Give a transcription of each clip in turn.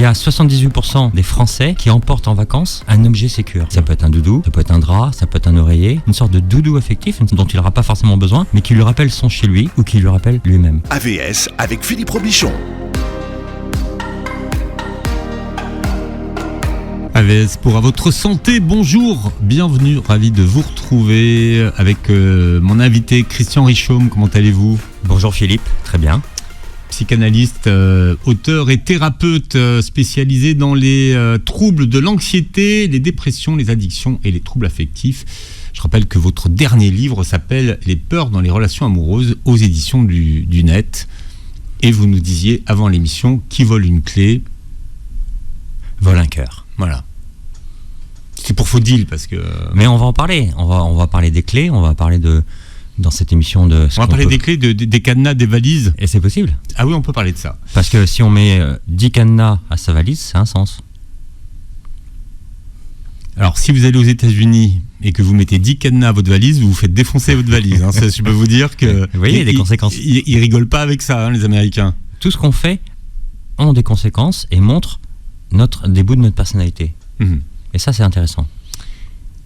y a 78% des Français qui emportent en vacances un objet sécure. Ça peut être un doudou, ça peut être un drap, ça peut être un oreiller, une sorte de doudou affectif dont il n'aura pas forcément besoin, mais qui lui rappelle son chez lui ou qui lui rappelle lui-même. AVS avec Philippe Robichon. AVS pour à votre santé, bonjour, bienvenue, ravi de vous retrouver avec mon invité Christian Richaume. Comment allez-vous ? Bonjour Philippe, très bien. Psychanalyste, auteur et thérapeute spécialisé dans les troubles de l'anxiété, les dépressions, les addictions et les troubles affectifs. Je rappelle que votre dernier livre s'appelle « Les peurs dans les relations amoureuses » aux éditions du Net. Et vous nous disiez avant l'émission, qui vole une clé vole un cœur. Voilà. C'est pour Faudil parce que... Mais on va en parler. On va parler des clés, on va parler dans cette émission de... On va parler des clés, des cadenas, des valises. Et c'est possible. Ah oui, on peut parler de ça. Parce que si on met 10 cadenas à sa valise, c'est un sens. Alors, si vous allez aux États-Unis et que vous mettez 10 cadenas à votre valise, vous vous faites défoncer votre valise. Hein. Ça, je peux vous dire que... Vous voyez, il y a des conséquences. Ils rigolent pas avec ça, hein, les Américains. Tout ce qu'on fait ont des conséquences et montre des bouts de notre personnalité. Mmh. Et ça, c'est intéressant.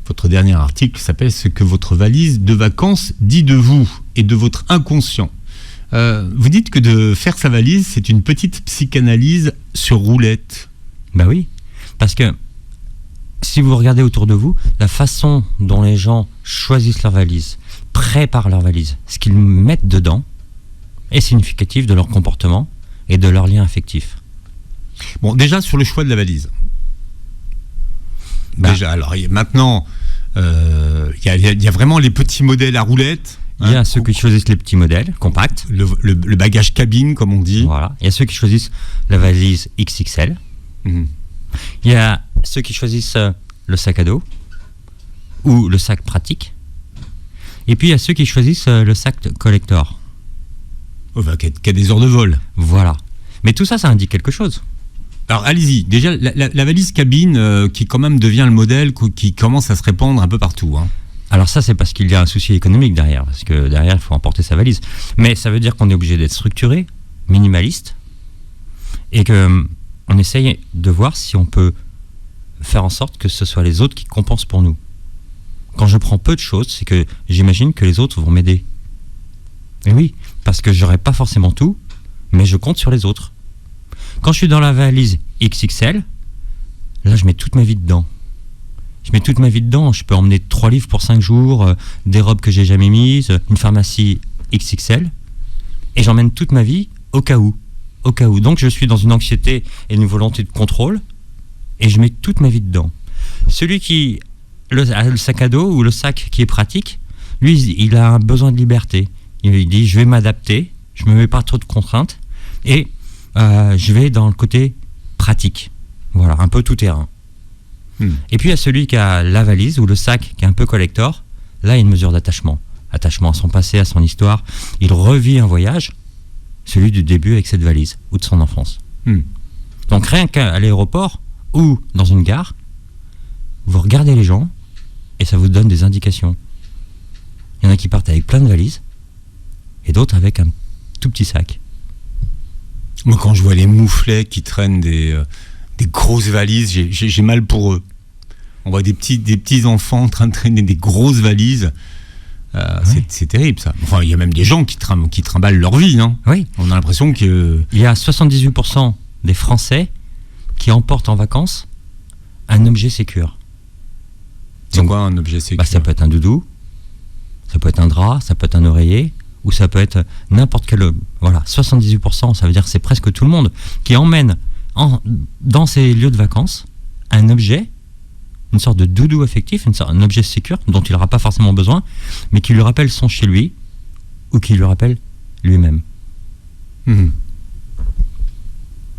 Votre dernier article s'appelle « Ce que votre valise de vacances dit de vous et de votre inconscient ». Vous dites que de faire sa valise, c'est une petite psychanalyse sur roulette. Ben oui, parce que si vous regardez autour de vous, la façon dont les gens choisissent leur valise, préparent leur valise, ce qu'ils mettent dedans, est significatif de leur comportement et de leur lien affectif. Bon, déjà sur le choix de la valise. Déjà, alors maintenant, il y a vraiment les petits modèles à roulettes. Il y a ceux qui choisissent les petits modèles compacts. Le bagage cabine, comme on dit. Voilà. Il y a ceux qui choisissent la valise XXL. Mmh. Il y a ceux qui choisissent le sac à dos ou le sac pratique. Et puis il y a ceux qui choisissent le sac collector. Qui a des heures de vol. Voilà. Mais tout ça, ça indique quelque chose. Alors allez-y, déjà la valise cabine qui quand même devient le modèle qui commence à se répandre un peu partout. Hein. Alors ça, c'est parce qu'il y a un souci économique derrière, parce que derrière, il faut emporter sa valise. Mais ça veut dire qu'on est obligé d'être structuré, minimaliste, et qu'on essaye de voir si on peut faire en sorte que ce soit les autres qui compensent pour nous. Quand je prends peu de choses, c'est que j'imagine que les autres vont m'aider. Et oui, parce que j'aurai pas forcément tout, mais je compte sur les autres. Quand je suis dans la valise XXL, là, je mets toute ma vie dedans. Je peux emmener 3 livres pour 5 jours, des robes que j'ai jamais mises, une pharmacie XXL, et j'emmène toute ma vie au cas où. Donc, je suis dans une anxiété et une volonté de contrôle, et je mets toute ma vie dedans. Celui qui a le sac à dos ou le sac qui est pratique, lui, il a un besoin de liberté. Il dit, je vais m'adapter, je me mets pas trop de contraintes, et je vais dans le côté pratique. Voilà, un peu tout terrain. Et puis il y a celui qui a la valise ou le sac qui est un peu collector. Là, il y a une mesure d'attachement. Attachement à son passé, à son histoire. Il revit un voyage, celui du début avec cette valise ou de son enfance. Donc rien qu'à l'aéroport ou dans une gare, vous regardez les gens et ça vous donne des indications. Il y en a qui partent avec plein de valises et d'autres avec un tout petit sac. Moi, quand je vois les mouflets qui traînent des grosses valises, j'ai mal pour eux. On voit des petits enfants en train de traîner des grosses valises. Oui. C'est terrible, ça. Enfin, il y a même des gens qui trimballent leur vie. Hein. Oui. On a l'impression que... Il y a 78% des Français qui emportent en vacances un objet sécure. C'est quoi un objet sécure ? Ça peut être un doudou, ça peut être un drap, ça peut être un oreiller, ou ça peut être n'importe quel... Voilà, 78%, ça veut dire que c'est presque tout le monde qui emmène dans ces lieux de vacances un objet, une sorte de doudou affectif, un objet sécure dont il n'aura pas forcément besoin, mais qui lui rappelle son chez lui, ou qui lui rappelle lui-même.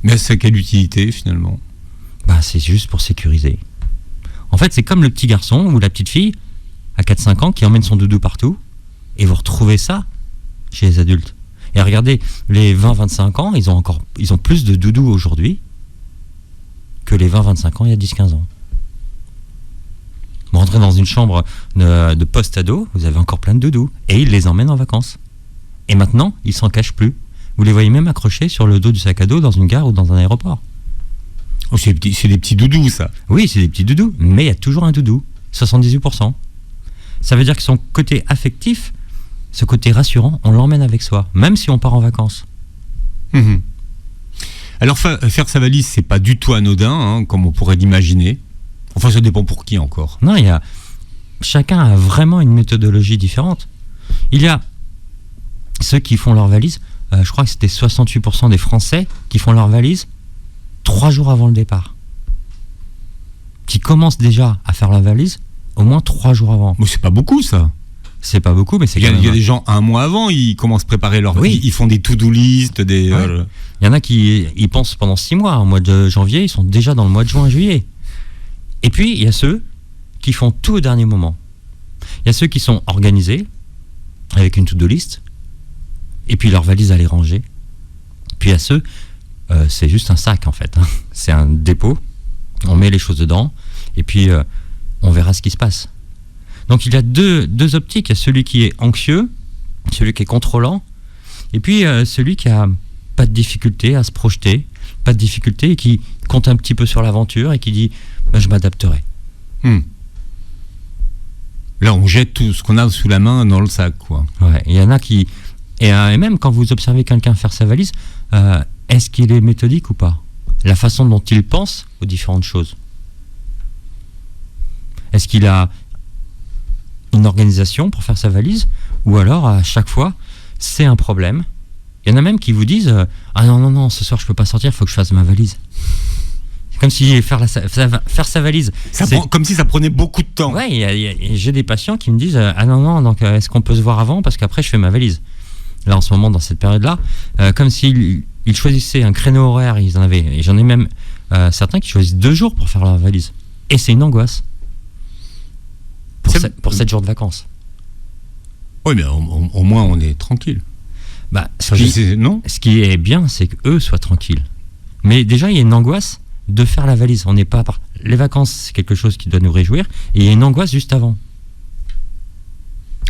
Mais c'est quelle utilité finalement ? C'est juste pour sécuriser. En fait, c'est comme le petit garçon ou la petite fille à 4-5 ans qui emmène son doudou partout, et vous retrouvez ça chez les adultes. Et regardez, les 20-25 ans, ils ont plus de doudous aujourd'hui que les 20-25 ans il y a 10-15 ans. Vous rentrez dans une chambre de post-ado, vous avez encore plein de doudous, et ils les emmènent en vacances. Et maintenant, ils s'en cachent plus. Vous les voyez même accrochés sur le dos du sac à dos dans une gare ou dans un aéroport. Oh, c'est des petits doudous, ça. Oui, c'est des petits doudous, mais il y a toujours un doudou, 78%. Ça veut dire que son côté affectif, ce côté rassurant, on l'emmène avec soi, même si on part en vacances. Mhm. Alors, faire sa valise, c'est pas du tout anodin, hein, comme on pourrait l'imaginer. Enfin, ça dépend pour qui encore. Non, chacun a vraiment une méthodologie différente. Il y a ceux qui font leur valise, je crois que c'était 68% des Français qui font leur valise 3 jours avant le départ. Qui commencent déjà à faire leur valise au moins 3 jours avant. Mais c'est pas beaucoup, ça. C'est pas beaucoup, mais c'est quand même... Il y a des gens, un mois avant, ils commencent à préparer leur... Oui. Ils font des to-do list, des... Ouais. Il y en a qui y pensent pendant 6 mois. Au mois de janvier, ils sont déjà dans le mois de juin, juillet. Et puis, il y a ceux qui font tout au dernier moment. Il y a ceux qui sont organisés, avec une to-do list, et puis leur valise à les ranger. Puis il y a ceux, c'est juste un sac en fait. Hein. C'est un dépôt, on met les choses dedans, et puis on verra ce qui se passe. Donc il y a deux optiques. Il y a celui qui est anxieux, celui qui est contrôlant, et puis celui qui a pas de difficulté à se projeter, pas de difficulté, et qui compte un petit peu sur l'aventure et qui dit je m'adapterai. Là, on jette tout ce qu'on a sous la main dans le sac, quoi. Ouais, il y en a qui... Et même quand vous observez quelqu'un faire sa valise, est-ce qu'il est méthodique ou pas ? La façon dont il pense aux différentes choses. Est-ce qu'il a une organisation pour faire sa valise ? Ou alors, à chaque fois, c'est un problème. Il y en a même qui vous disent ah non, ce soir je peux pas sortir, il faut que je fasse ma valise. C'est comme si faire sa valise... Comme si ça prenait beaucoup de temps. Ouais, j'ai des patients qui me disent ah non, donc est-ce qu'on peut se voir avant parce qu'après je fais ma valise. Là en ce moment dans cette période-là, comme s'ils choisissaient un créneau horaire, et j'en ai même certains qui choisissent 2 jours pour faire leur valise. Et c'est une angoisse pour 7 jours de vacances. Oui, mais au moins on est tranquille. Ce qui est bien, c'est qu'eux soient tranquilles. Mais déjà il y a une angoisse de faire la valise. On n'est pas les vacances, c'est quelque chose qui doit nous réjouir, et il y a une angoisse juste avant.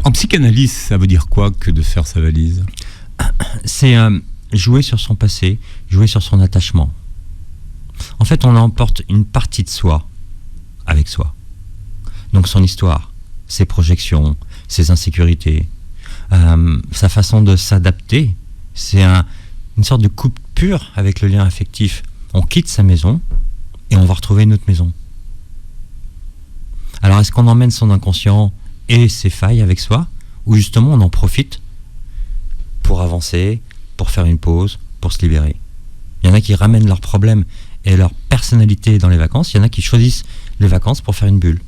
En psychanalyse, ça veut dire quoi que de faire sa valise ? C'est jouer sur son passé, jouer sur son attachement. En fait, on emporte une partie de soi avec soi. Donc son histoire, ses projections, ses insécurités, sa façon de s'adapter, c'est une sorte de coupure avec le lien affectif. On quitte sa maison et on va retrouver une autre maison. Alors est-ce qu'on emmène son inconscient et ses failles avec soi, ou justement on en profite pour avancer, pour faire une pause, pour se libérer ? Il y en a qui ramènent leurs problèmes et leur personnalité dans les vacances, il y en a qui choisissent les vacances pour faire une bulle.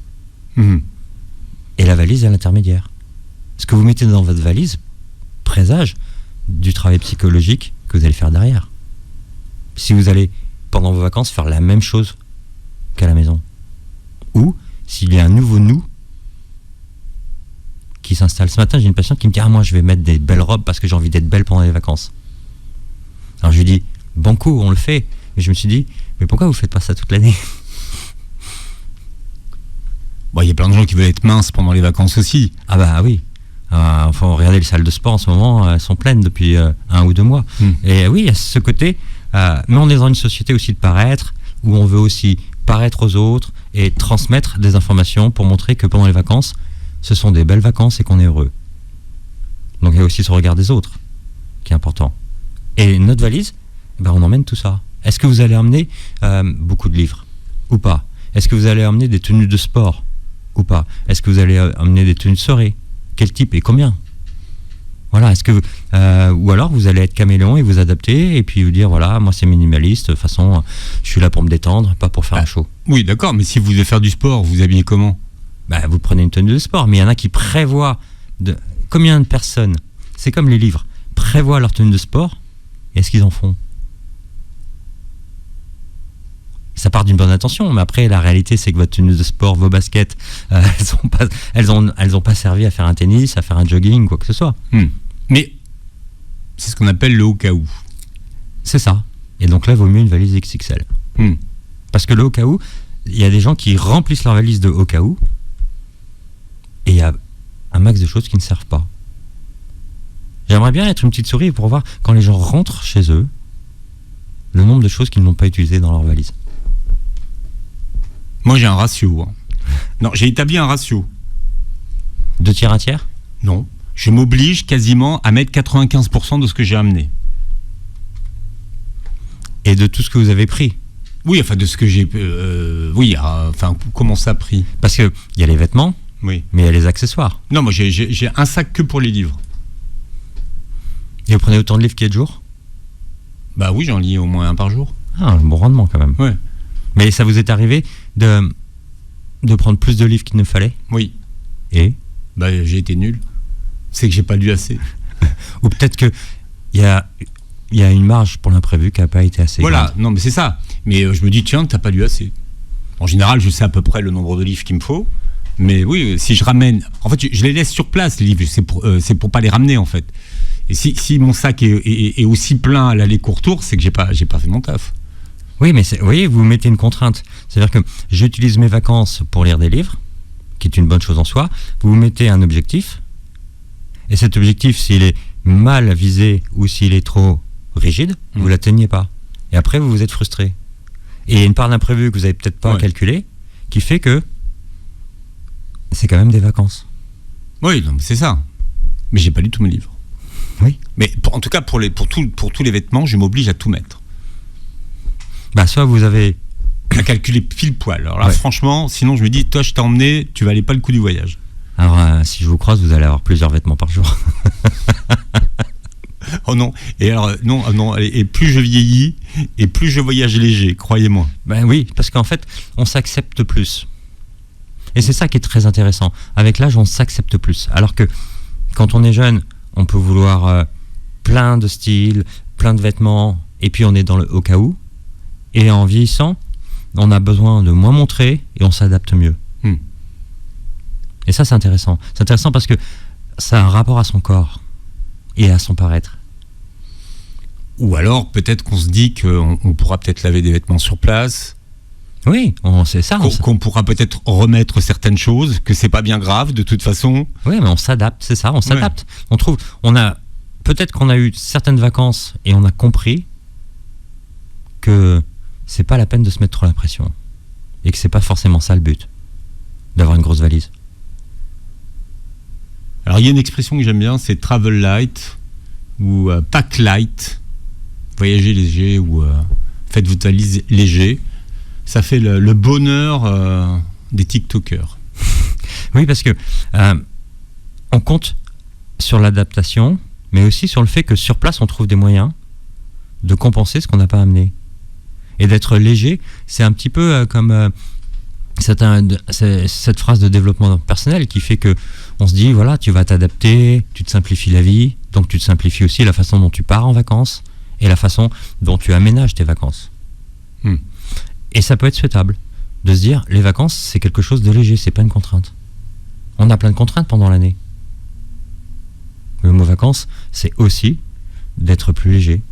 Et la valise est à l'intermédiaire. Ce que vous mettez dans votre valise présage du travail psychologique que vous allez faire derrière. Si vous allez pendant vos vacances faire la même chose qu'à la maison, ou s'il y a un nouveau nous qui s'installe. Ce matin, j'ai une patiente qui me dit moi je vais mettre des belles robes parce que j'ai envie d'être belle pendant les vacances. Alors je lui dis banco, on le fait. Mais je me suis dit mais pourquoi vous faites pas ça toute l'année ? Il y a plein de gens qui veulent être minces pendant les vacances aussi. Ah bah oui. Enfin, regardez les salles de sport en ce moment, elles sont pleines depuis 1 ou 2 mois. Et oui, il y a ce côté, mais on est dans une société aussi de paraître, où on veut aussi paraître aux autres et transmettre des informations pour montrer que pendant les vacances, ce sont des belles vacances et qu'on est heureux. Donc il y a aussi ce regard des autres qui est important. Et notre valise, on emmène tout ça. Est-ce que vous allez emmener beaucoup de livres ou pas ? Est-ce que vous allez emmener des tenues de sport ou pas ? Est-ce que vous allez emmener des tenues de soirée ? Quel type et combien ? Voilà, est-ce que ou alors vous allez être caméléon et vous adapter et puis vous dire voilà, moi c'est minimaliste, de toute façon je suis là pour me détendre, pas pour faire un show. Oui, d'accord, mais si vous voulez faire du sport, vous habillez comment ? Vous prenez une tenue de sport, mais il y en a qui prévoient combien de personnes, c'est comme les livres, prévoient leur tenue de sport, et est-ce qu'ils en font ? Ça part d'une bonne intention, mais après la réalité c'est que votre tenue de sport, vos baskets, elles ont pas servi à faire un tennis, à faire un jogging, quoi que ce soit. Mais c'est ce qu'on appelle le au cas où. C'est ça. Et donc là, il vaut mieux une valise XXL. Parce que le au cas où, il y a des gens qui remplissent leur valise de au cas où, et il y a un max de choses qui ne servent pas. J'aimerais bien être une petite souris pour voir quand les gens rentrent chez eux le nombre de choses qu'ils n'ont pas utilisées dans leur valise. Moi, j'ai un ratio. Hein. Non, j'ai établi un ratio. 2 tiers, 1 tiers? Non. Je m'oblige quasiment à mettre 95% de ce que j'ai amené. Et de tout ce que vous avez pris? Oui, enfin, de ce que j'ai... oui, enfin, comment ça pris? Parce qu'il y a les vêtements, oui. Mais il y a les accessoires. Non, moi, j'ai un sac que pour les livres. Et vous prenez autant de livres qu'il y a de jours? Bah oui, j'en lis au moins un par jour. Ah, un bon rendement quand même. Ouais. Mais ça vous est arrivé de prendre plus de livres qu'il ne fallait? Oui. Et? Bah, j'ai été nul. C'est que j'ai pas lu assez. Ou peut-être qu'il y a une marge pour l'imprévu qui n'a pas été assez voilà, grande. non, mais c'est ça. Mais je me dis, tiens, t'as pas lu assez. En général, je sais à peu près le nombre de livres qu'il me faut. Mais oui, si je ramène... En fait, je les laisse sur place, les livres. C'est pour pas les ramener, en fait. Et si mon sac est aussi plein à l'aller-retour, c'est que j'ai pas fait mon taf. Oui, mais vous voyez, vous mettez une contrainte. C'est-à-dire que j'utilise mes vacances pour lire des livres, qui est une bonne chose en soi. Vous mettez un objectif. Et cet objectif, s'il est mal visé ou s'il est trop rigide, vous ne l'atteignez pas. Et après, vous êtes frustré. Et il y a une part d'imprévu que vous n'avez peut-être pas calculé, qui fait que c'est quand même des vacances. Oui, non, mais c'est ça. Mais j'ai pas lu tous mes livres. Oui. Mais en tout cas, pour tous les vêtements, je m'oblige à tout mettre. Bah, soit vous avez... À calculer pile poil. Alors là, franchement, sinon je me dis, toi, je t'ai emmené, tu valais pas le coup du voyage. Alors, si je vous croise, vous allez avoir plusieurs vêtements par jour. Oh non. Et alors, non. Et plus je vieillis, et plus je voyage léger, croyez-moi. Ben oui, parce qu'en fait, on s'accepte plus. Et c'est ça qui est très intéressant. Avec l'âge, on s'accepte plus. Alors que quand on est jeune, on peut vouloir plein de styles, plein de vêtements, et puis on est dans le au cas où. Et en vieillissant, on a besoin de moins montrer et on s'adapte mieux. Et ça, c'est intéressant. C'est intéressant parce que ça a un rapport à son corps et à son paraître. Ou alors, peut-être qu'on se dit qu'on pourra peut-être laver des vêtements sur place. Oui, c'est ça. Qu'on pourra peut-être remettre certaines choses, que c'est pas bien grave de toute façon. Oui, mais on s'adapte, c'est ça, on s'adapte. Ouais. Peut-être qu'on a eu certaines vacances et on a compris que c'est pas la peine de se mettre trop la pression. Et que c'est pas forcément ça le but, d'avoir une grosse valise. Alors il y a une expression que j'aime bien, c'est travel light ou pack light, voyager léger ou faites votre valise léger. Ça fait le bonheur des TikTokers. Oui, parce que on compte sur l'adaptation, mais aussi sur le fait que sur place on trouve des moyens de compenser ce qu'on n'a pas amené. Et d'être léger, c'est un petit peu comme cette phrase de développement personnel qui fait que on se dit, voilà, tu vas t'adapter, tu te simplifies la vie, donc tu te simplifies aussi la façon dont tu pars en vacances et la façon dont tu aménages tes vacances. Et ça peut être souhaitable de se dire, les vacances, c'est quelque chose de léger, c'est pas une contrainte. On a plein de contraintes pendant l'année. Le mot vacances, c'est aussi d'être plus léger.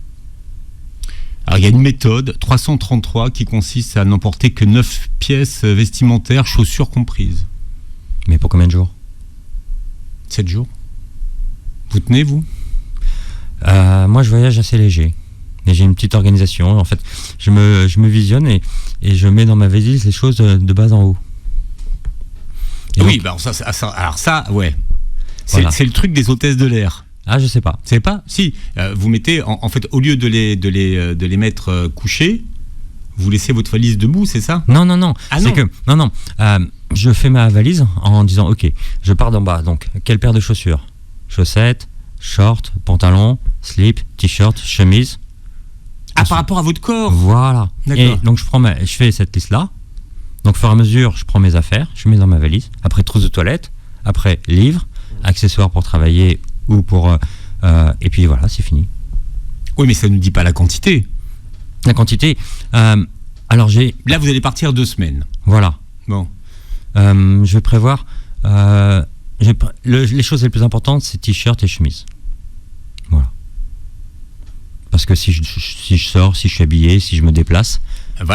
Alors il y a une méthode, 333, qui consiste à n'emporter que 9 pièces vestimentaires, chaussures comprises. Mais pour combien de jours? 7 jours. Vous tenez, vous? Moi, je voyage assez léger. Et j'ai une petite organisation. En fait, je me visionne et je mets dans ma valise les choses de bas en haut. Et oui, donc, bah alors ça, ouais. Voilà. C'est le truc des hôtesses de l'air. Ah, je sais pas. Vous savez pas? Si, vous mettez, en fait, au lieu de les mettre couchés, vous laissez votre valise debout, c'est ça? Non. Ah, c'est que je fais ma valise en disant, ok, je pars d'en bas. Donc, quelle paire de chaussures? Chaussettes, shorts, pantalons, slip, t-shirt, chemise. Ah, par rapport à votre corps? Voilà. D'accord. Et donc, je fais cette liste-là. Donc, au fur et à mesure, je prends mes affaires, je mets dans ma valise. Après, trousse de toilette. Après, livres, accessoires pour travailler ou pour... et puis voilà, c'est fini. Oui, mais ça ne nous dit pas la quantité. La quantité... alors, Là, vous allez partir 2 semaines. Voilà. Bon. Je vais prévoir... les choses les plus importantes, c'est t-shirt et chemise. Voilà. Parce que si je sors, si je suis habillé, si je me déplace...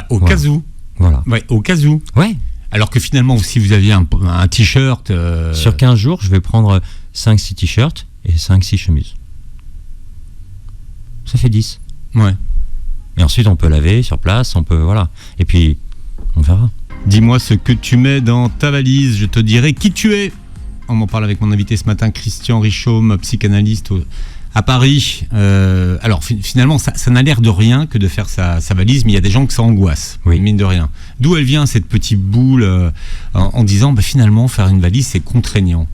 Au cas où. Voilà. Ouais, au cas où. Ouais. Alors que finalement, si vous aviez un t-shirt... Sur 15 jours, je vais prendre 5-6 t-shirts et 5-6 chemises. Ça fait 10. Ouais. Et ensuite, on peut laver sur place, on peut... Voilà. Et puis, on verra. Dis-moi ce que tu mets dans ta valise, je te dirai qui tu es. On m'en parle avec mon invité ce matin, Christian Richaume, psychanalyste à Paris. Alors finalement, ça n'a l'air de rien que de faire sa valise, mais il y a des gens que ça angoisse, Oui. mine de rien. D'où elle vient cette petite boule en disant finalement faire une valise c'est contraignant.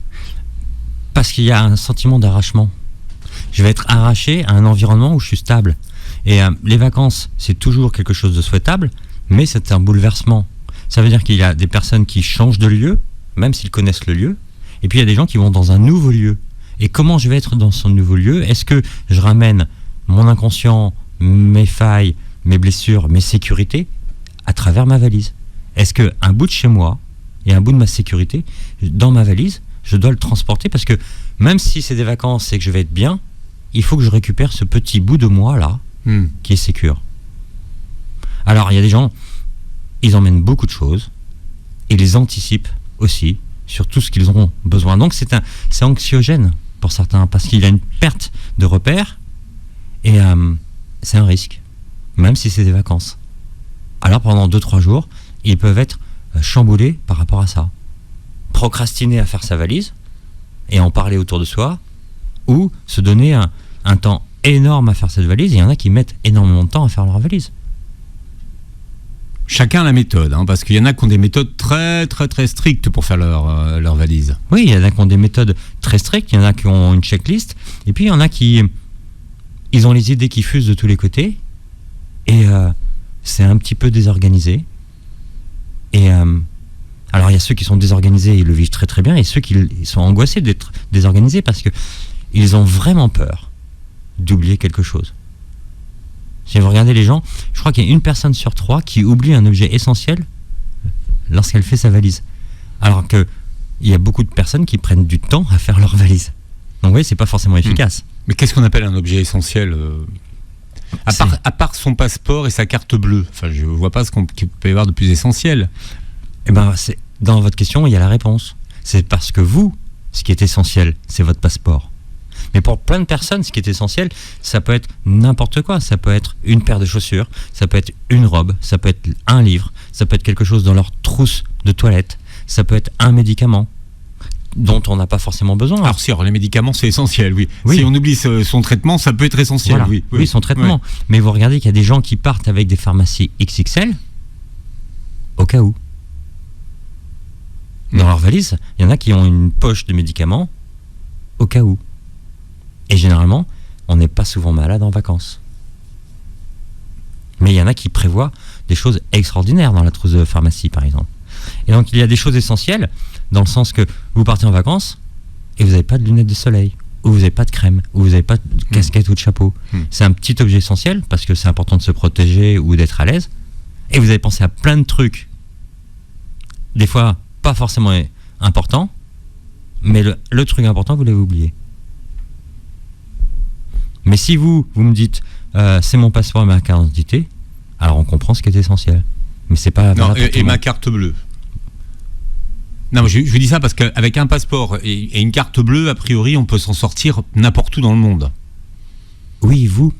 Parce qu'il y a un sentiment d'arrachement. Je vais être arraché à un environnement où je suis stable. Et les vacances, c'est toujours quelque chose de souhaitable, mais c'est un bouleversement. Ça veut dire qu'il y a des personnes qui changent de lieu, même s'ils connaissent le lieu, et puis il y a des gens qui vont dans un nouveau lieu. Et comment je vais être dans ce nouveau lieu ? Est-ce que je ramène mon inconscient, mes failles, mes blessures, mes sécurités à travers ma valise ? Est-ce qu'un bout de chez moi et un bout de ma sécurité, dans ma valise, je dois le transporter ? Parce que même si c'est des vacances et que je vais être bien, il faut que je récupère ce petit bout de moi là, qui est sécure. Alors il y a des gens, ils emmènent beaucoup de choses et les anticipent aussi sur tout ce qu'ils auront besoin. Donc c'est anxiogène pour certains parce qu'il y a une perte de repères et c'est un risque, même si c'est des vacances. Alors pendant 2-3 jours, ils peuvent être chamboulés par rapport à ça. Procrastiner à faire sa valise et en parler autour de soi, ou se donner un temps énorme à faire cette valise. Il y en a qui mettent énormément de temps à faire leur valise. Chacun la méthode, parce qu'il y en a qui ont des méthodes très très très strictes pour faire leur valise. Oui, il y en a qui ont des méthodes très strictes, il y en a qui ont une checklist, et puis il y en a qui ils ont les idées qui fusent de tous les côtés, et c'est un petit peu désorganisé. Et alors il y a ceux qui sont désorganisés, ils le vivent très très bien, et ceux qui ils sont angoissés d'être désorganisés parce que ils ont vraiment peur d'oublier quelque chose. Si vous regardez les gens, je crois qu'il y a 1 personne sur 3 qui oublie un objet essentiel lorsqu'elle fait sa valise. Alors qu'il y a beaucoup de personnes qui prennent du temps à faire leur valise. Donc oui, c'est pas forcément efficace. Mais qu'est-ce qu'on appelle un objet essentiel à part son passeport et sa carte bleue. Enfin, je vois pas qu'il peut y avoir de plus essentiel. Eh ben, dans votre question, il y a la réponse. C'est parce que vous, ce qui est essentiel, c'est votre passeport. Mais pour plein de personnes, ce qui est essentiel, ça peut être n'importe quoi. Ça peut être une paire de chaussures, ça peut être une robe, ça peut être un livre, ça peut être quelque chose dans leur trousse de toilette, ça peut être un médicament dont on n'a pas forcément besoin. Alors les médicaments, c'est essentiel, oui. Oui. Si on oublie son traitement, ça peut être essentiel, Voilà. Oui, son traitement. Oui. Mais vous regardez qu'il y a des gens qui partent avec des pharmacies XXL, au cas où. Dans leur valise, il y en a qui ont une poche de médicaments, au cas où. Et généralement, on n'est pas souvent malade en vacances. Mais il y en a qui prévoient des choses extraordinaires dans la trousse de pharmacie, par exemple. Et donc, il y a des choses essentielles, dans le sens que vous partez en vacances et vous n'avez pas de lunettes de soleil, ou vous n'avez pas de crème, ou vous n'avez pas de casquette ou de chapeau. C'est un petit objet essentiel, parce que c'est important de se protéger ou d'être à l'aise. Et vous avez pensé à plein de trucs, des fois pas forcément importants, mais le truc important, vous l'avez oublié. Mais si vous me dites c'est mon passeport et ma carte d'identité, alors on comprend ce qui est essentiel. Mais c'est pas. Non, et ma carte bleue. Non, je dis ça parce qu'avec un passeport et une carte bleue, a priori, on peut s'en sortir n'importe où dans le monde. Oui, vous.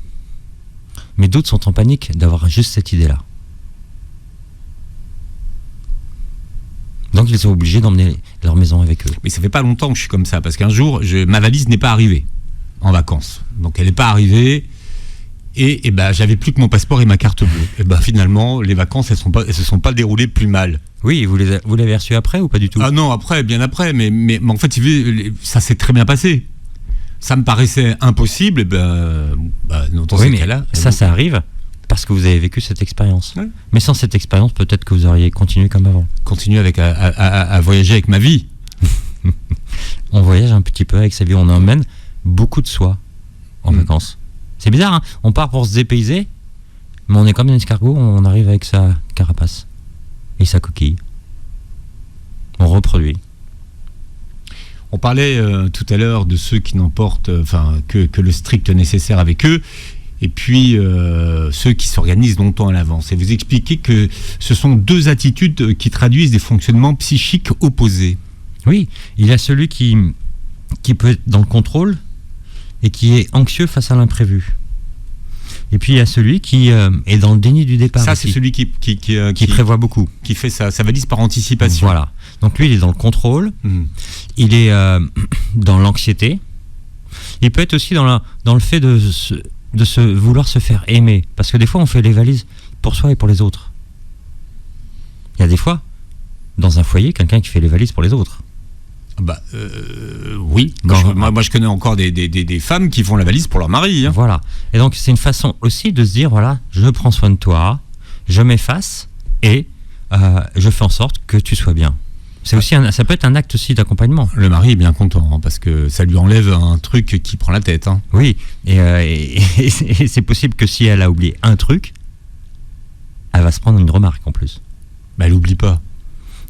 Mais d'autres sont en panique d'avoir juste cette idée-là. Donc ils sont obligés d'emmener leur maison avec eux. Mais ça fait pas longtemps que je suis comme ça, parce qu'un jour, ma valise n'est pas arrivée en vacances. Donc elle n'est pas arrivée, et j'avais plus que mon passeport et ma carte bleue. Et finalement, les vacances, elles se sont pas déroulées plus mal. Oui, vous l'avez reçu après ou pas du tout ? Ah non, bien après, mais en fait, ça s'est très bien passé. Ça me paraissait impossible, dans ces cas-là... Ça arrive parce que vous avez vécu cette expérience. Ouais. Mais sans cette expérience, peut-être que vous auriez continué comme avant. Continuer à voyager avec ma vie. On voyage un petit peu avec sa vie, on emmène beaucoup de soi en vacances. C'est bizarre, hein ? On part pour se dépayser, mais on est comme un escargot, on arrive avec sa carapace et sa coquille. On reproduit. On parlait tout à l'heure de ceux qui n'emportent que le strict nécessaire avec eux, et puis ceux qui s'organisent longtemps à l'avance. Et vous expliquez que ce sont 2 attitudes qui traduisent des fonctionnements psychiques opposés. Oui, il y a celui qui peut être dans le contrôle et qui est anxieux face à l'imprévu. Et puis il y a celui qui est dans le déni du départ. Ça, aussi, c'est celui qui prévoit beaucoup. qui fait sa valise par anticipation. Voilà. Donc lui, il est dans le contrôle. Il est dans l'anxiété. Il peut être aussi dans le fait de vouloir se faire aimer. Parce que des fois, on fait les valises pour soi et pour les autres. Il y a des fois, dans un foyer, quelqu'un qui fait les valises pour les autres. Oui. Moi, je connais encore des femmes qui font la valise pour leur mari. Hein. Voilà. Et donc, c'est une façon aussi de se dire, voilà, je prends soin de toi, je m'efface et je fais en sorte que tu sois bien. C'est aussi ça peut être un acte aussi d'accompagnement. Le mari est bien content, hein, parce que ça lui enlève un truc qui prend la tête. Hein. Oui. Et c'est possible que si elle a oublié un truc, elle va se prendre une remarque en plus. Elle n'oublie pas.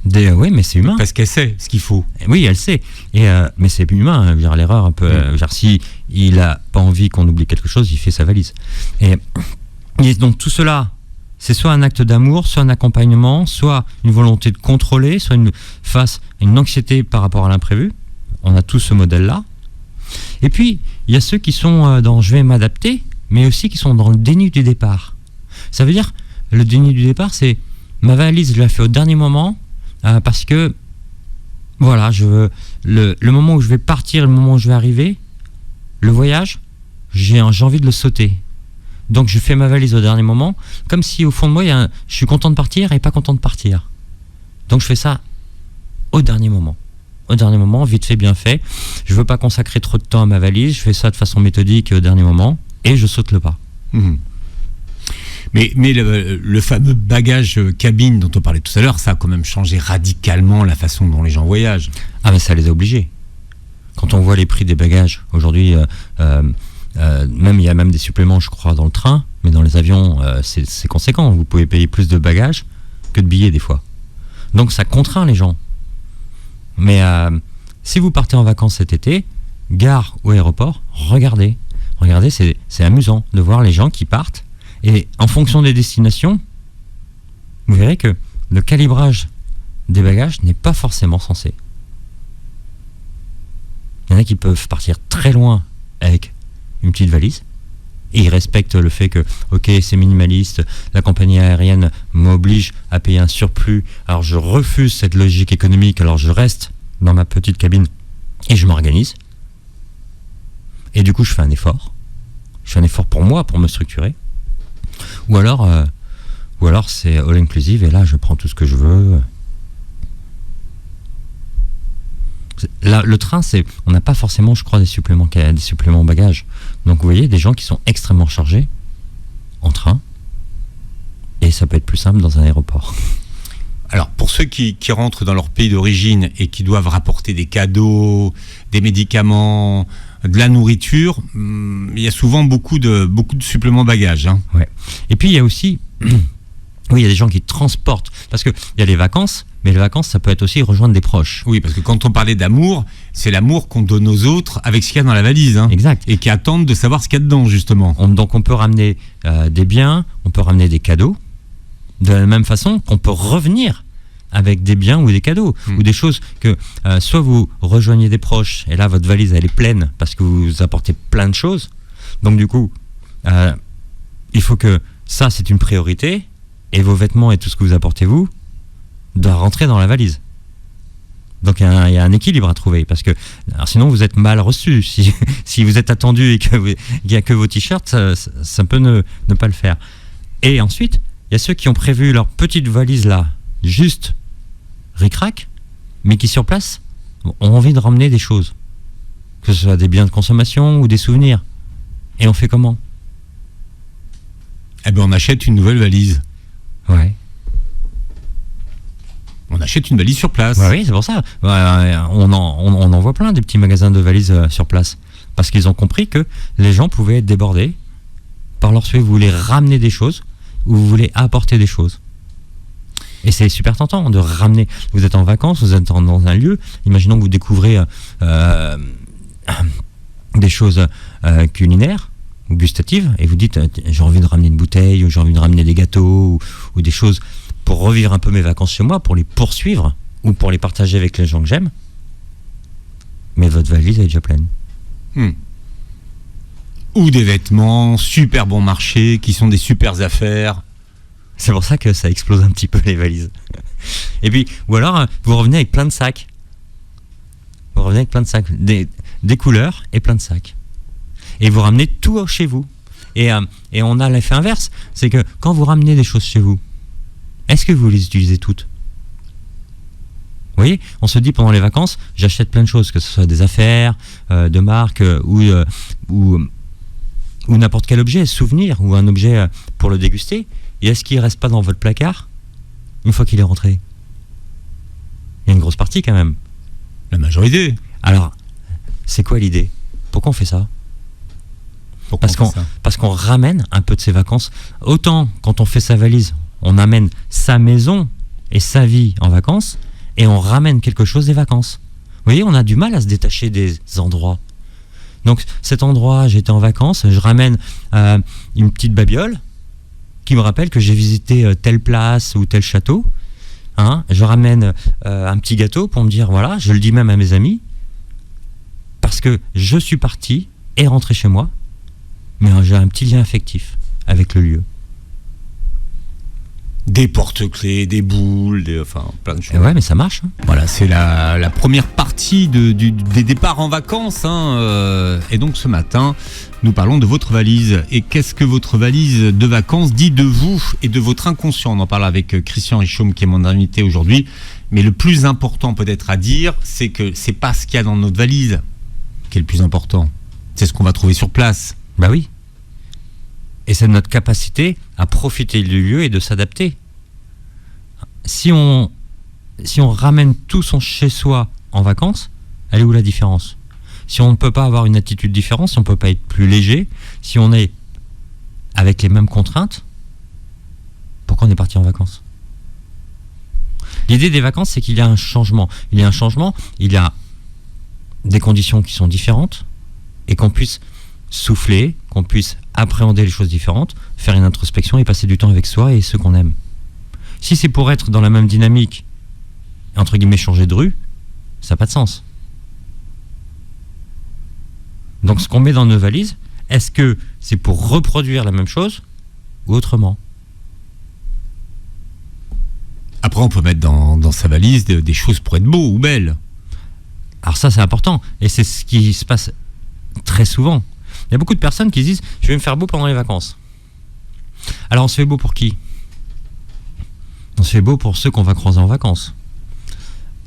Oui, mais c'est humain. Parce qu'elle sait ce qu'il faut. Oui, elle sait. Mais c'est humain. Je veux dire, l'erreur un peu. Si il a pas envie qu'on oublie quelque chose, il fait sa valise. Et donc tout cela, c'est soit un acte d'amour, soit un accompagnement, soit une volonté de contrôler, soit une anxiété par rapport à l'imprévu. On a tous ce modèle-là. Et puis il y a ceux qui sont dans je vais m'adapter, mais aussi qui sont dans le déni du départ. Ça veut dire le déni du départ, c'est ma valise, je la fais au dernier moment. Parce que voilà, le moment où je vais partir, le moment où je vais arriver, le voyage, j'ai envie de le sauter. Donc je fais ma valise au dernier moment, comme si au fond de moi, je suis content de partir et pas content de partir. Donc je fais ça au dernier moment. Au dernier moment, vite fait, bien fait. Je veux pas consacrer trop de temps à ma valise, je fais ça de façon méthodique au dernier moment et je saute le pas. Mais le fameux bagage cabine dont on parlait tout à l'heure, ça a quand même changé radicalement la façon dont les gens voyagent. Ah mais ça les a obligés. Quand on voit les prix des bagages, aujourd'hui, il y a même des suppléments, je crois, dans le train, mais dans les avions, c'est conséquent. Vous pouvez payer plus de bagages que de billets des fois. Donc ça contraint les gens. Mais si vous partez en vacances cet été, gare ou aéroport, regardez, c'est amusant de voir les gens qui partent. Et en fonction des destinations, vous verrez que le calibrage des bagages n'est pas forcément sensé. Il y en a qui peuvent partir très loin avec une petite valise et ils respectent le fait que, ok, c'est minimaliste, la compagnie aérienne m'oblige à payer un surplus, alors je refuse cette logique économique, alors je reste dans ma petite cabine et je m'organise. Et du coup, je fais un effort. Je fais un effort pour moi, pour me structurer. Ou alors c'est all inclusive et là je prends tout ce que je veux. Là, le train, on n'a pas forcément, je crois, des suppléments bagages. Donc vous voyez, des gens qui sont extrêmement chargés en train et ça peut être plus simple dans un aéroport. Alors pour ceux qui rentrent dans leur pays d'origine et qui doivent rapporter des cadeaux, des médicaments, de la nourriture, il y a souvent beaucoup de suppléments bagages. Hein. Ouais. Et puis il y a aussi, oui, il y a des gens qui transportent, parce que il y a les vacances, mais les vacances, ça peut être aussi rejoindre des proches. Oui, parce que quand on parlait d'amour, c'est l'amour qu'on donne aux autres avec ce qu'il y a dans la valise. Hein. Exact. Et qui attendent de savoir ce qu'il y a dedans, justement. Donc on peut ramener des biens, on peut ramener des cadeaux, de la même façon qu'on peut revenir avec des biens ou des cadeaux, ou des choses que soit vous rejoignez des proches, et là votre valise elle est pleine parce que vous apportez plein de choses, donc du coup il faut que ça c'est une priorité, et vos vêtements et tout ce que vous apportez vous doit rentrer dans la valise. Donc il y a un équilibre à trouver, parce que alors, sinon vous êtes mal reçu, si vous êtes attendu et qu'il n'y a que vos t-shirts, ça peut ne pas le faire. Et ensuite il y a ceux qui ont prévu leur petite valise là, juste ric-rac, mais qui sur place ont envie de ramener des choses, que ce soit des biens de consommation ou des souvenirs. Et on fait comment? Eh bien on achète une nouvelle valise. Ouais. On achète une valise sur place. Ouais, oui, c'est pour ça. On en voit plein des petits magasins de valises sur place, parce qu'ils ont compris que les gens pouvaient être débordés par leur souhait. Vous voulez ramener des choses ou vous voulez apporter des choses. Et c'est super tentant de ramener. Vous êtes en vacances, vous êtes dans un lieu. Imaginons que vous découvrez des choses culinaires ou gustatives, et vous dites j'ai envie de ramener une bouteille, ou j'ai envie de ramener des gâteaux, ou des choses pour revivre un peu mes vacances chez moi, pour les poursuivre ou pour les partager avec les gens que j'aime. Mais votre valise est déjà pleine. Ou des vêtements, super bon marché, qui sont des super affaires. C'est pour ça que ça explose un petit peu les valises. Et puis, ou alors, vous revenez avec plein de sacs. Vous revenez avec plein de sacs, des couleurs et plein de sacs. Et vous ramenez tout chez vous. Et on a l'effet inverse. C'est que quand vous ramenez des choses chez vous, est-ce que vous les utilisez toutes ? Vous voyez, on se dit pendant les vacances, j'achète plein de choses, que ce soit des affaires, de marque ou n'importe quel objet, souvenir ou un objet pour le déguster. Et est-ce qu'il ne reste pas dans votre placard une fois qu'il est rentré ? Il y a une grosse partie quand même. La majorité. Alors, c'est quoi l'idée ? Pourquoi on fait ça ? Parce qu'on ramène un peu de ses vacances. Autant quand on fait sa valise, on amène sa maison et sa vie en vacances, et on ramène quelque chose des vacances. Vous voyez, on a du mal à se détacher des endroits. Donc cet endroit, j'étais en vacances, je ramène une petite babiole qui me rappelle que j'ai visité telle place ou tel château. Je ramène un petit gâteau pour me dire, voilà, je le dis même à mes amis, parce que je suis parti et rentré chez moi, mais j'ai un petit lien affectif avec le lieu. Des porte-clés, des boules, plein de choses. Ouais, mais ça marche. Voilà, c'est la première partie des départs en vacances. Et donc ce matin, nous parlons de votre valise. Et qu'est-ce que votre valise de vacances dit de vous et de votre inconscient ? On en parle avec Christian Richaume, qui est mon invité aujourd'hui. Mais le plus important peut-être à dire, c'est que c'est pas ce qu'il y a dans notre valise qui est le plus important. C'est ce qu'on va trouver sur place. Bah oui. Et c'est notre capacité à profiter du lieu et de s'adapter. Si on ramène tout son chez-soi en vacances, elle est où la différence ? Si on ne peut pas avoir une attitude différente, si on ne peut pas être plus léger, si on est avec les mêmes contraintes, pourquoi on est parti en vacances ? L'idée des vacances, c'est qu'il y a un changement. Il y a un changement, il y a des conditions qui sont différentes, et qu'on puisse souffler, qu'on puisse appréhender les choses différentes, faire une introspection et passer du temps avec soi et ceux qu'on aime. Si c'est pour être dans la même dynamique, entre guillemets changer de rue, ça n'a pas de sens. Donc ce qu'on met dans nos valises, est-ce que c'est pour reproduire la même chose ou autrement ? Après, on peut mettre dans sa valise des choses pour être beau ou belle. Alors ça, c'est important. Et c'est ce qui se passe très souvent. Il y a beaucoup de personnes qui se disent « je vais me faire beau pendant les vacances ». Alors on se fait beau pour qui ? On se fait beau pour ceux qu'on va croiser en vacances.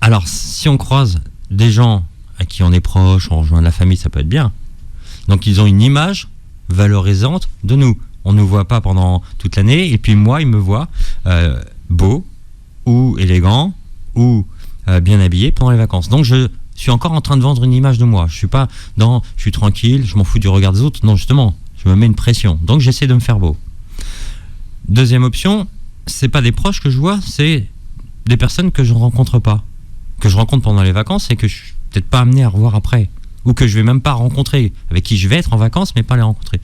Alors si on croise des gens à qui on est proche, on rejoint la famille, ça peut être bien. Donc ils ont une image valorisante de nous. On ne nous voit pas pendant toute l'année, et puis moi, ils me voient beau, ou élégant, ou bien habillé pendant les vacances. Donc je suis encore en train de vendre une image de moi. Je suis pas je suis tranquille, je m'en fous du regard des autres. Non, justement, je me mets une pression. Donc j'essaie de me faire beau. Deuxième option, c'est pas des proches que je vois, c'est des personnes que je ne rencontre pas, que je rencontre pendant les vacances et que je suis peut-être pas amené à revoir après, ou que je vais même pas rencontrer, avec qui je vais être en vacances mais pas les rencontrer.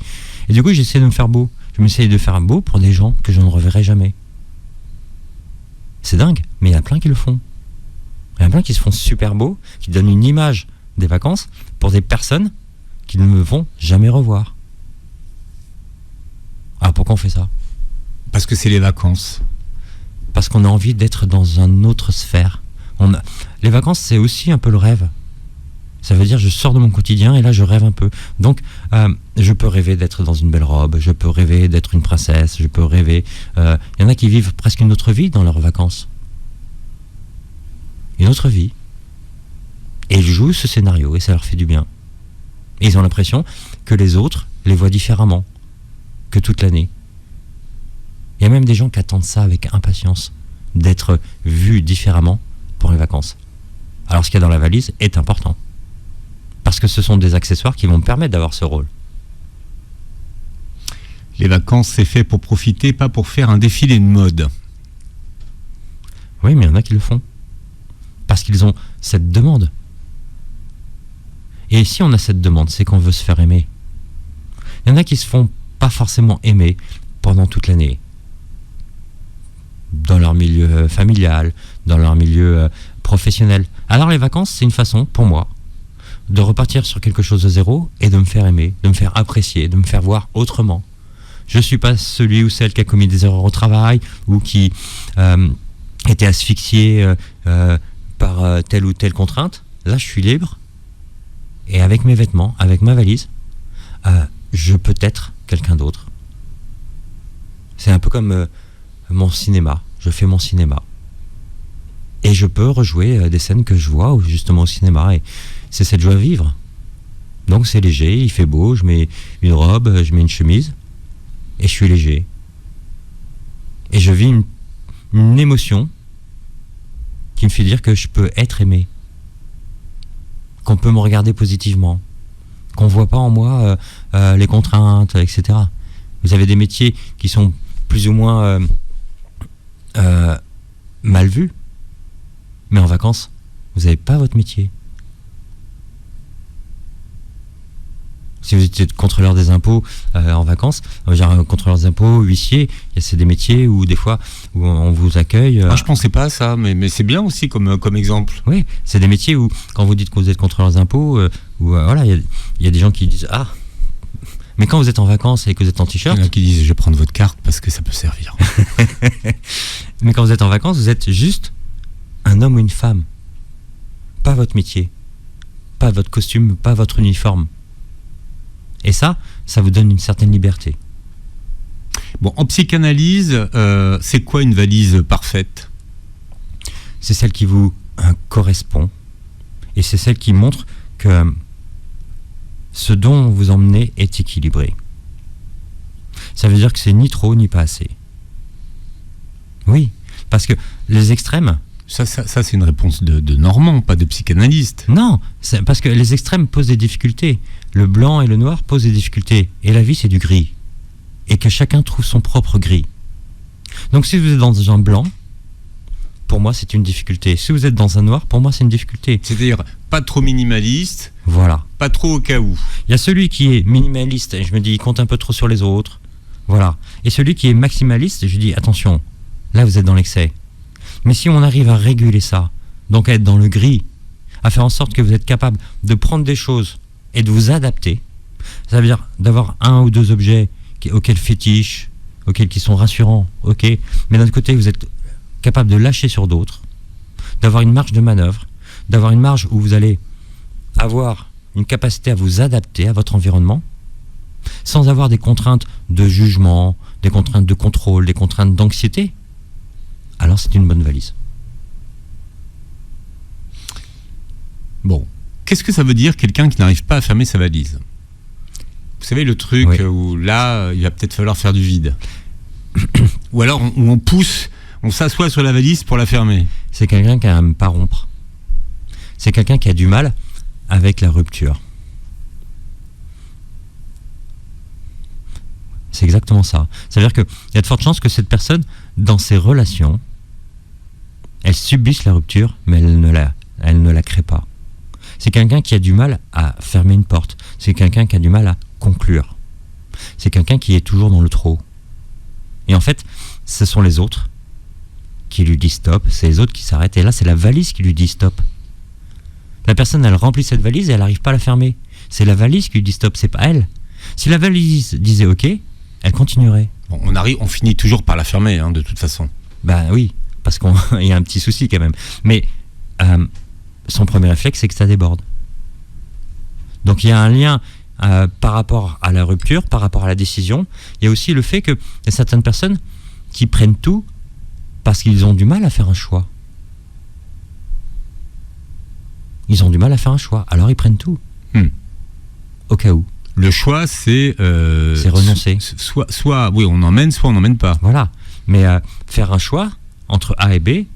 Et du coup, j'essaie de me faire beau. Je m'essaie de faire beau pour des gens que je ne reverrai jamais. C'est dingue, mais il y en a plein qui le font. Il y en a plein qui se font super beaux, qui donnent une image des vacances pour des personnes qui ne me vont jamais revoir. Alors pourquoi on fait ça ? Parce que c'est les vacances. Parce qu'on a envie d'être dans une autre sphère. Les vacances, c'est aussi un peu le rêve. Ça veut dire je sors de mon quotidien et là je rêve un peu. Donc je peux rêver d'être dans une belle robe, je peux rêver d'être une princesse, je peux rêver... Il y en a qui vivent presque une autre vie dans leurs vacances. Une autre vie. Et ils jouent ce scénario et ça leur fait du bien. Et ils ont l'impression que les autres les voient différemment que toute l'année. Il y a même des gens qui attendent ça avec impatience, d'être vus différemment pour les vacances. Alors ce qu'il y a dans la valise est important. Parce que ce sont des accessoires qui vont me permettre d'avoir ce rôle. Les vacances, c'est fait pour profiter, pas pour faire un défilé de mode. Oui, mais il y en a qui le font. Parce qu'ils ont cette demande. Et si on a cette demande, c'est qu'on veut se faire aimer. Il y en a qui se font pas forcément aimer pendant toute l'année. Dans leur milieu familial, dans leur milieu professionnel. Alors les vacances, c'est une façon, pour moi, de repartir sur quelque chose de zéro et de me faire aimer, de me faire apprécier, de me faire voir autrement. Je ne suis pas celui ou celle qui a commis des erreurs au travail ou qui était asphyxié par telle ou telle contrainte. Là, je suis libre et avec mes vêtements, avec ma valise, je peux être quelqu'un d'autre. C'est un peu comme mon cinéma. Je fais mon cinéma. Et je peux rejouer des scènes que je vois justement au cinéma. Et c'est cette joie de vivre. Donc c'est léger, il fait beau, je mets une robe, je mets une chemise. Et je suis léger. Et je vis une émotion qui me fait dire que je peux être aimé. Qu'on peut me regarder positivement. Qu'on ne voit pas en moi les contraintes, etc. Vous avez des métiers qui sont plus ou moins mal vus. Mais en vacances, vous n'avez pas votre métier. Si vous étiez contrôleur des impôts en vacances, genre contrôleur des impôts, huissier, c'est des métiers où des fois où on vous accueille. Moi, je pensais pas à ça, mais c'est bien aussi comme exemple. Oui, c'est des métiers où quand vous dites que vous êtes contrôleur des impôts, voilà, il y a des gens qui disent mais quand vous êtes en vacances et que vous êtes en t-shirt, il y en a qui disent je vais prendre votre carte parce que ça peut servir. Mais quand vous êtes en vacances, vous êtes juste un homme ou une femme, pas votre métier, pas votre costume, pas votre uniforme. Et ça vous donne une certaine liberté. Bon, en psychanalyse, c'est quoi une valise parfaite ? C'est celle qui vous correspond. Et c'est celle qui montre que ce dont vous emmenez est équilibré. Ça veut dire que c'est ni trop ni pas assez. Oui, parce que les extrêmes... Ça c'est une réponse de Normand, pas de psychanalyste. Non, c'est parce que les extrêmes posent des difficultés. Le blanc et le noir posent des difficultés. Et la vie, c'est du gris. Et que chacun trouve son propre gris. Donc si vous êtes dans un blanc, pour moi, c'est une difficulté. Si vous êtes dans un noir, pour moi, c'est une difficulté. C'est-à-dire, pas trop minimaliste, voilà. Pas trop au cas où. Il y a celui qui est minimaliste, et je me dis, il compte un peu trop sur les autres. Voilà. Et celui qui est maximaliste, je dis, attention, là, vous êtes dans l'excès. Mais si on arrive à réguler ça, donc à être dans le gris, à faire en sorte que vous êtes capable de prendre des choses et de vous adapter, ça veut dire d'avoir un ou deux objets auxquels fétiches, qui sont rassurants, ok, mais d'un autre côté, vous êtes capable de lâcher sur d'autres, d'avoir une marge de manœuvre, d'avoir une marge où vous allez avoir une capacité à vous adapter à votre environnement, sans avoir des contraintes de jugement, des contraintes de contrôle, des contraintes d'anxiété, alors c'est une bonne valise. Bon, qu'est-ce que ça veut dire quelqu'un qui n'arrive pas à fermer sa valise ? Vous savez le truc où là, il va peut-être falloir faire du vide. Ou alors où on pousse, on s'assoit sur la valise pour la fermer. C'est quelqu'un qui n'aime pas rompre. C'est quelqu'un qui a du mal avec la rupture. C'est exactement ça. C'est-à-dire qu'il y a de fortes chances que cette personne, dans ses relations, elle subisse la rupture, mais elle ne la crée pas. C'est quelqu'un qui a du mal à fermer une porte. C'est quelqu'un qui a du mal à conclure. C'est quelqu'un qui est toujours dans le trop. Et en fait, ce sont les autres qui lui disent stop, c'est les autres qui s'arrêtent. Et là, c'est la valise qui lui dit stop. La personne, elle remplit cette valise et elle n'arrive pas à la fermer. C'est la valise qui lui dit stop, c'est pas elle. Si la valise disait ok, elle continuerait. Bon, on finit toujours par la fermer, hein, de toute façon. Ben oui, parce qu'il y a un petit souci quand même. Mais son premier réflexe, c'est que ça déborde. Donc il y a un lien par rapport à la rupture, par rapport à la décision. Il y a aussi le fait qu'il y a certaines personnes qui prennent tout parce qu'ils ont du mal à faire un choix. Ils ont du mal à faire un choix, alors ils prennent tout. Au cas où. Le choix, c'est renoncer. Soit oui, on emmène, soit on n'emmène pas. Voilà. Mais faire un choix entre A et B,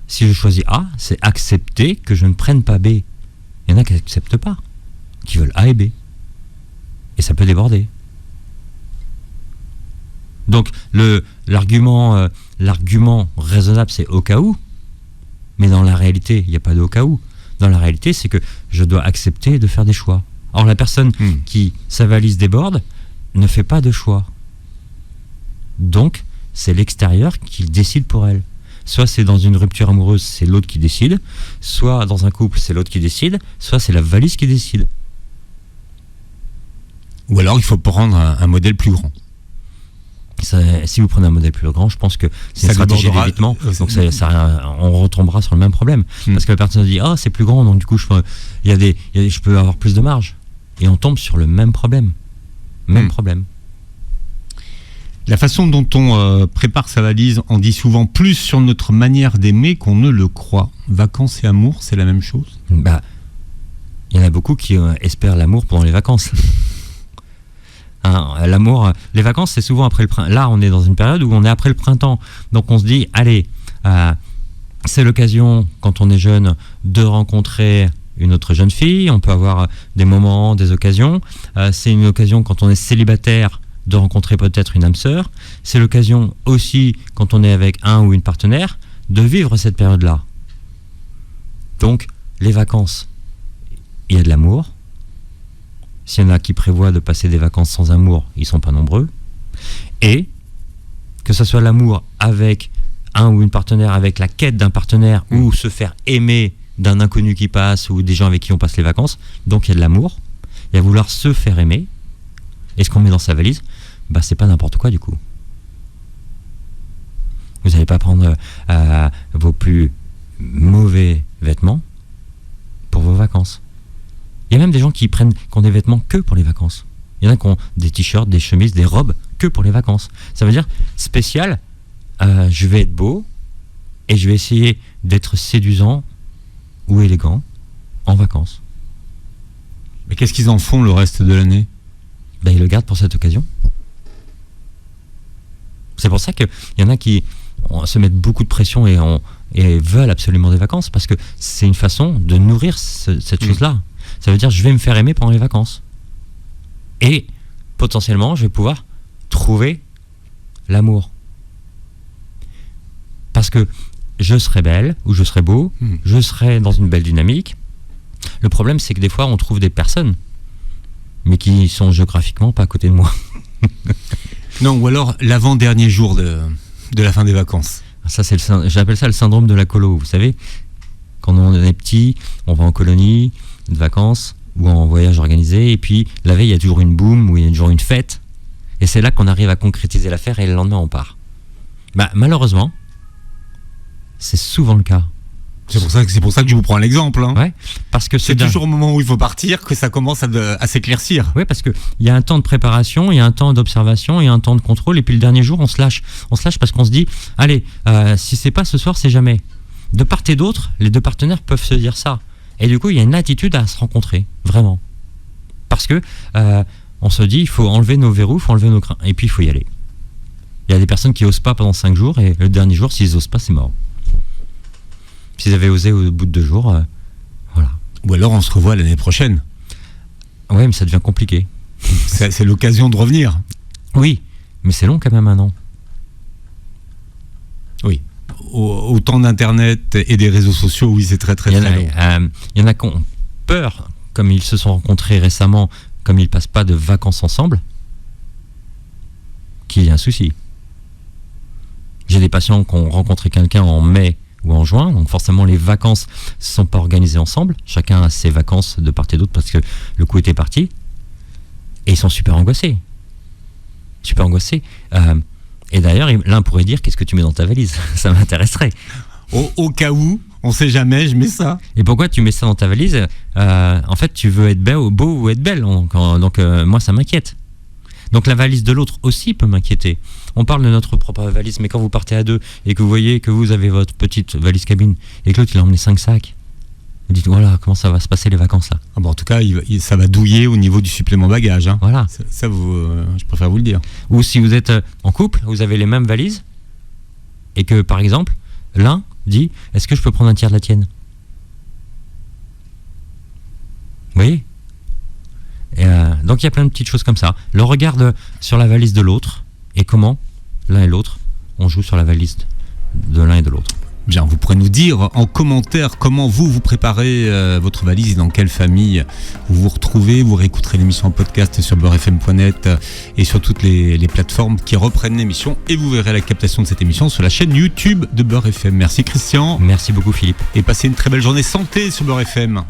si je choisis A, c'est accepter que je ne prenne pas B. Il y en a qui n'acceptent pas, qui veulent A et B. Et ça peut déborder. Donc l'argument raisonnable, c'est au cas où. Mais dans la réalité, il n'y a pas de au cas où. Dans la réalité, c'est que je dois accepter de faire des choix. Or, la personne qui, sa valise déborde, ne fait pas de choix. Donc, c'est l'extérieur qui décide pour elle. Soit c'est dans une rupture amoureuse, c'est l'autre qui décide. Soit dans un couple, c'est l'autre qui décide. Soit c'est la valise qui décide. Ou alors il faut prendre un modèle plus grand. Si vous prenez un modèle plus grand, je pense que c'est une Ça stratégie débordera. d'évitement. Donc on retombera sur le même problème. Parce que la personne dit c'est plus grand, donc du coup je peux avoir plus de marge. Et on tombe sur le même problème. Problème. La façon dont on prépare sa valise en dit souvent plus sur notre manière d'aimer qu'on ne le croit. Vacances et amour, c'est la même chose? Il y en a beaucoup qui espèrent l'amour pendant les vacances. L'amour, les vacances, c'est souvent après le printemps. Là, on est dans une période où on est après le printemps. Donc on se dit, allez, c'est l'occasion, quand on est jeune, de rencontrer une autre jeune fille. On peut avoir des moments, des occasions. C'est une occasion, quand on est célibataire, de rencontrer peut-être une âme sœur. C'est l'occasion aussi, quand on est avec un ou une partenaire, de vivre cette période-là. Donc, les vacances, il y a de l'amour. S'il y en a qui prévoient de passer des vacances sans amour, ils ne sont pas nombreux. Et que ce soit l'amour avec un ou une partenaire, avec la quête d'un partenaire, ou se faire aimer d'un inconnu qui passe, ou des gens avec qui on passe les vacances. Donc il y a de l'amour, il y a vouloir se faire aimer. Et ce qu'on met dans sa valise, c'est pas n'importe quoi du coup. Vous n'allez pas prendre vos plus mauvais vêtements pour vos vacances. Il y a même des gens qui ont des vêtements que pour les vacances. Il y en a qui ont des t-shirts, des chemises, des robes que pour les vacances. Ça veut dire spécial, je vais être beau et je vais essayer d'être séduisant ou élégant en vacances. Mais qu'est-ce qu'ils en font le reste de l'année? Ils le gardent pour cette occasion. C'est pour ça qu'il y en a qui se mettent beaucoup de pression et veulent absolument des vacances, parce que c'est une façon de nourrir cette chose-là. Ça veut dire je vais me faire aimer pendant les vacances. Et potentiellement, je vais pouvoir trouver l'amour. Parce que je serai belle, ou je serai beau, je serai dans une belle dynamique. Le problème, c'est que des fois, on trouve des personnes, mais qui sont géographiquement pas à côté de moi. Non, ou alors l'avant-dernier jour de la fin des vacances. Ça, j'appelle ça le syndrome de la colo, vous savez. Quand on est petit, on va en colonie de vacances ou en voyage organisé, et puis la veille, il y a toujours une boum, ou il y a toujours une fête, et c'est là qu'on arrive à concrétiser l'affaire, et le lendemain, on part. Malheureusement, c'est souvent le cas. C'est pour ça que je vous prends l'exemple. Ouais, parce que c'est toujours au moment où il faut partir que ça commence à s'éclaircir. Oui, parce qu'il y a un temps de préparation, il y a un temps d'observation, il y a un temps de contrôle, et puis le dernier jour, on se lâche. On se lâche parce qu'on se dit, allez, si c'est pas ce soir, c'est jamais. De part et d'autre, les deux partenaires peuvent se dire ça. Et du coup, il y a une attitude à se rencontrer, vraiment. Parce que on se dit, il faut enlever nos verrous, il faut enlever nos craintes, et puis il faut y aller. Il y a des personnes qui osent pas pendant 5 jours, et le dernier jour, s'ils osent pas, c'est mort. S'ils avaient osé au bout de 2 jours, voilà. Ou alors on se revoit l'année prochaine. Oui, mais ça devient compliqué. C'est l'occasion de revenir. Oui, mais c'est long quand même 1 an. Oui. Au temps d'Internet et des réseaux sociaux, oui, c'est très très long. Il y en a qui ont peur, comme ils se sont rencontrés récemment, comme ils ne passent pas de vacances ensemble, qu'il y a un souci. J'ai des patients qui ont rencontré quelqu'un en mai ou en juin, donc forcément les vacances ne sont pas organisées ensemble, chacun a ses vacances de part et d'autre parce que le coup était parti, et ils sont super angoissés. Et d'ailleurs, l'un pourrait dire, qu'est-ce que tu mets dans ta valise? Ça m'intéresserait. Au cas où, on sait jamais, je mets ça. Et pourquoi tu mets ça dans ta valise? En fait, tu veux être beau ou être belle, donc moi ça m'inquiète. Donc la valise de l'autre aussi peut m'inquiéter. On parle de notre propre valise, mais quand vous partez à 2 et que vous voyez que vous avez votre petite valise cabine et que l'autre il a emmené 5 sacs, vous dites voilà, comment ça va se passer les vacances là? En tout cas, ça va douiller au niveau du supplément bagage. Hein. Voilà. Ça je préfère vous le dire. Ou si vous êtes en couple, vous avez les mêmes valises et que par exemple, l'un dit est-ce que je peux prendre un tiers de la tienne? Vous voyez? Donc il y a plein de petites choses comme ça. Le regard sur la valise de l'autre et comment l'un et l'autre on joue sur la valise de l'un et de l'autre. Bien, vous pourrez nous dire en commentaire comment vous préparez votre valise et dans quelle famille vous vous retrouvez. Vous réécouterez l'émission en podcast sur beurrefm.net et sur toutes les plateformes qui reprennent l'émission. Et vous verrez la captation de cette émission sur la chaîne YouTube de Beurre FM. Merci Christian. Merci beaucoup Philippe. Et passez une très belle journée santé sur Beurre FM.